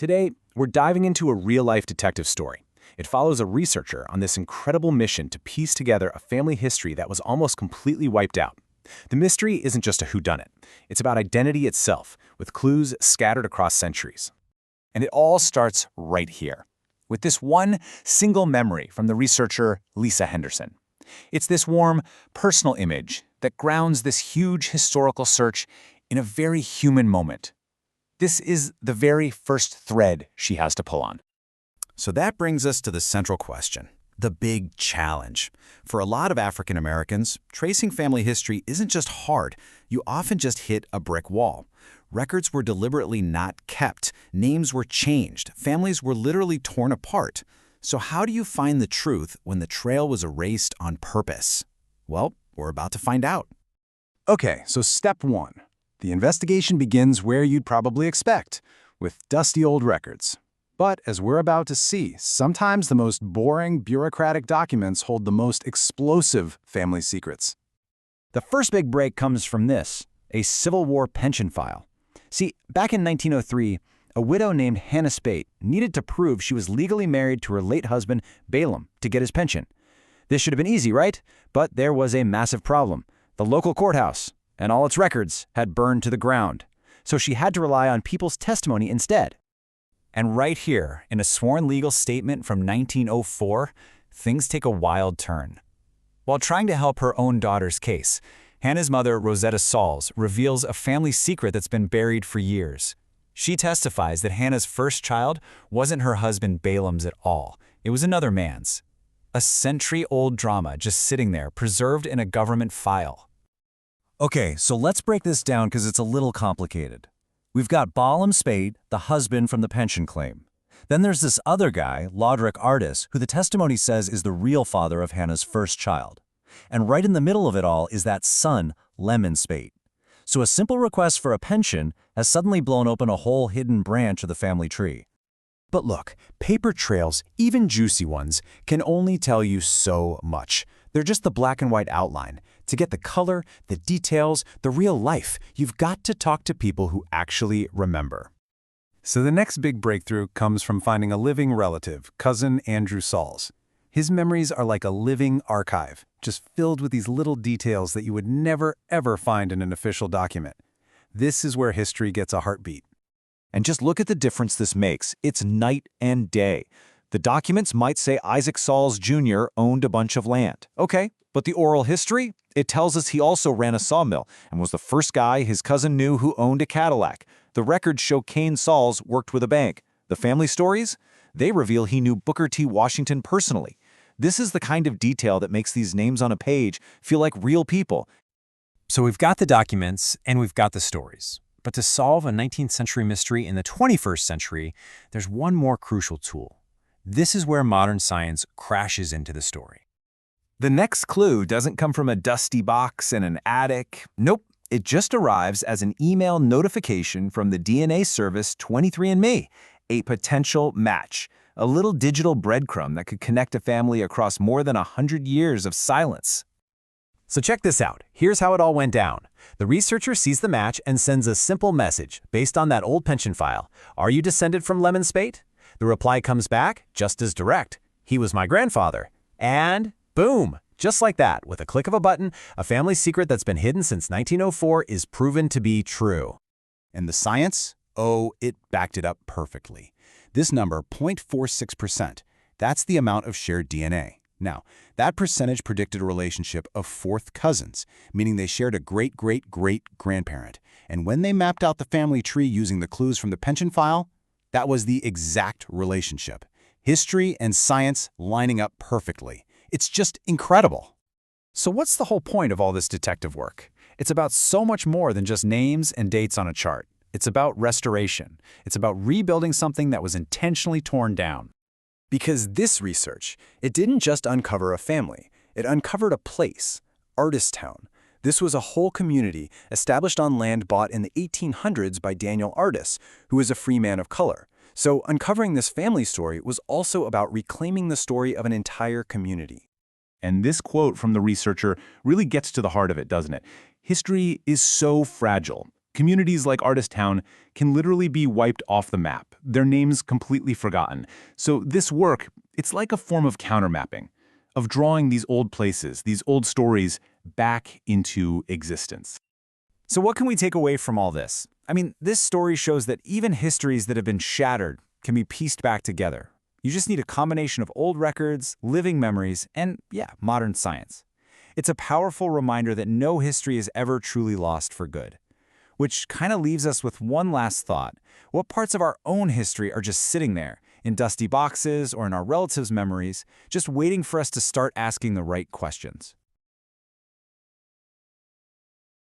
Today, we're diving into a real-life detective story. It follows a researcher on this incredible mission to piece together a family history that was almost completely wiped out. The mystery isn't just a whodunit. It's about identity itself, with clues scattered across centuries. And it all starts right here, with this one single memory from the researcher Lisa Henderson. It's this warm, personal image that grounds this huge historical search in a very human moment. This is the very first thread she has to pull on. So that brings us to the central question, the big challenge. For a lot of African Americans, tracing family history isn't just hard. You often just hit a brick wall. Records were deliberately not kept. Names were changed. Families were literally torn apart. So how do you find the truth when the trail was erased on purpose? Well, we're about to find out. Okay, so step one. The investigation begins where you'd probably expect, with dusty old records. But as we're about to see, sometimes the most boring bureaucratic documents hold the most explosive family secrets. The first big break comes from this, a Civil War pension file. See, back in 1903, a widow named Hannah Speight needed to prove she was legally married to her late husband, Balaam, to get his pension. This should have been easy, right? But there was a massive problem. The local courthouse and all its records had burned to the ground. So she had to rely on people's testimony instead. And right here, in a sworn legal statement from 1904, things take a wild turn. While trying to help her own daughter's case, Hannah's mother, Rosetta Sauls, reveals a family secret that's been buried for years. She testifies that Hannah's first child wasn't her husband Balaam's at all. It was another man's. A century-old drama just sitting there, preserved in a government file. Okay, so let's break this down because it's a little complicated. We've got Balaam Speight, the husband from the pension claim. Then there's this other guy, Lodrick Artis, who the testimony says is the real father of Hannah's first child. And right in the middle of it all is that son, Lemon Speight. So a simple request for a pension has suddenly blown open a whole hidden branch of the family tree. But look, paper trails, even juicy ones, can only tell you so much. They're just the black and white outline. To get the color, the details, the real life, you've got to talk to people who actually remember. So the next big breakthrough comes from finding a living relative, cousin Andrew Sauls. His memories are like a living archive, just filled with these little details that you would never, ever find in an official document. This is where history gets a heartbeat. And just look at the difference this makes. It's night and day. The documents might say Isaac Sauls Jr. owned a bunch of land. Okay, but the oral history? It tells us he also ran a sawmill and was the first guy his cousin knew who owned a Cadillac. The records show Cain Sauls worked with a bank. The family stories? They reveal he knew Booker T. Washington personally. This is the kind of detail that makes these names on a page feel like real people. So we've got the documents and we've got the stories. But to solve a 19th century mystery in the 21st century, there's one more crucial tool. This is where modern science crashes into the story. The next clue doesn't come from a dusty box in an attic. Nope, it just arrives as an email notification from the DNA service 23andMe, a potential match, a little digital breadcrumb that could connect a family across more than 100 years of silence. So check this out. Here's how it all went down. The researcher sees the match and sends a simple message based on that old pension file. Are you descended from Lemon Speight? The reply comes back just as direct. He was my grandfather. And boom, just like that, with a click of a button, a family secret that's been hidden since 1904 is proven to be true. And the science? Oh, it backed it up perfectly. This number, 0.46%, that's the amount of shared DNA. Now, that percentage predicted a relationship of fourth cousins, meaning they shared a great-great-great-grandparent. And when they mapped out the family tree using the clues from the pension file, that was the exact relationship. History and science lining up perfectly. It's just incredible. So what's the whole point of all this detective work? It's about so much more than just names and dates on a chart. It's about restoration. It's about rebuilding something that was intentionally torn down. Because this research, it didn't just uncover a family, it uncovered a place, Artistown. This was a whole community established on land bought in the 1800s by Daniel Artis, who was a free man of color. So uncovering this family story was also about reclaiming the story of an entire community. And this quote from the researcher really gets to the heart of it, doesn't it? History is so fragile. Communities like Artistown can literally be wiped off the map, their names completely forgotten. So this work, it's like a form of countermapping, of drawing these old places, these old stories, back into existence. So what can we take away from all this? I mean, this story shows that even histories that have been shattered can be pieced back together. You just need a combination of old records, living memories, and, modern science. It's a powerful reminder that no history is ever truly lost for good. Which kind of leaves us with one last thought. What parts of our own history are just sitting there, in dusty boxes or in our relatives' memories, just waiting for us to start asking the right questions?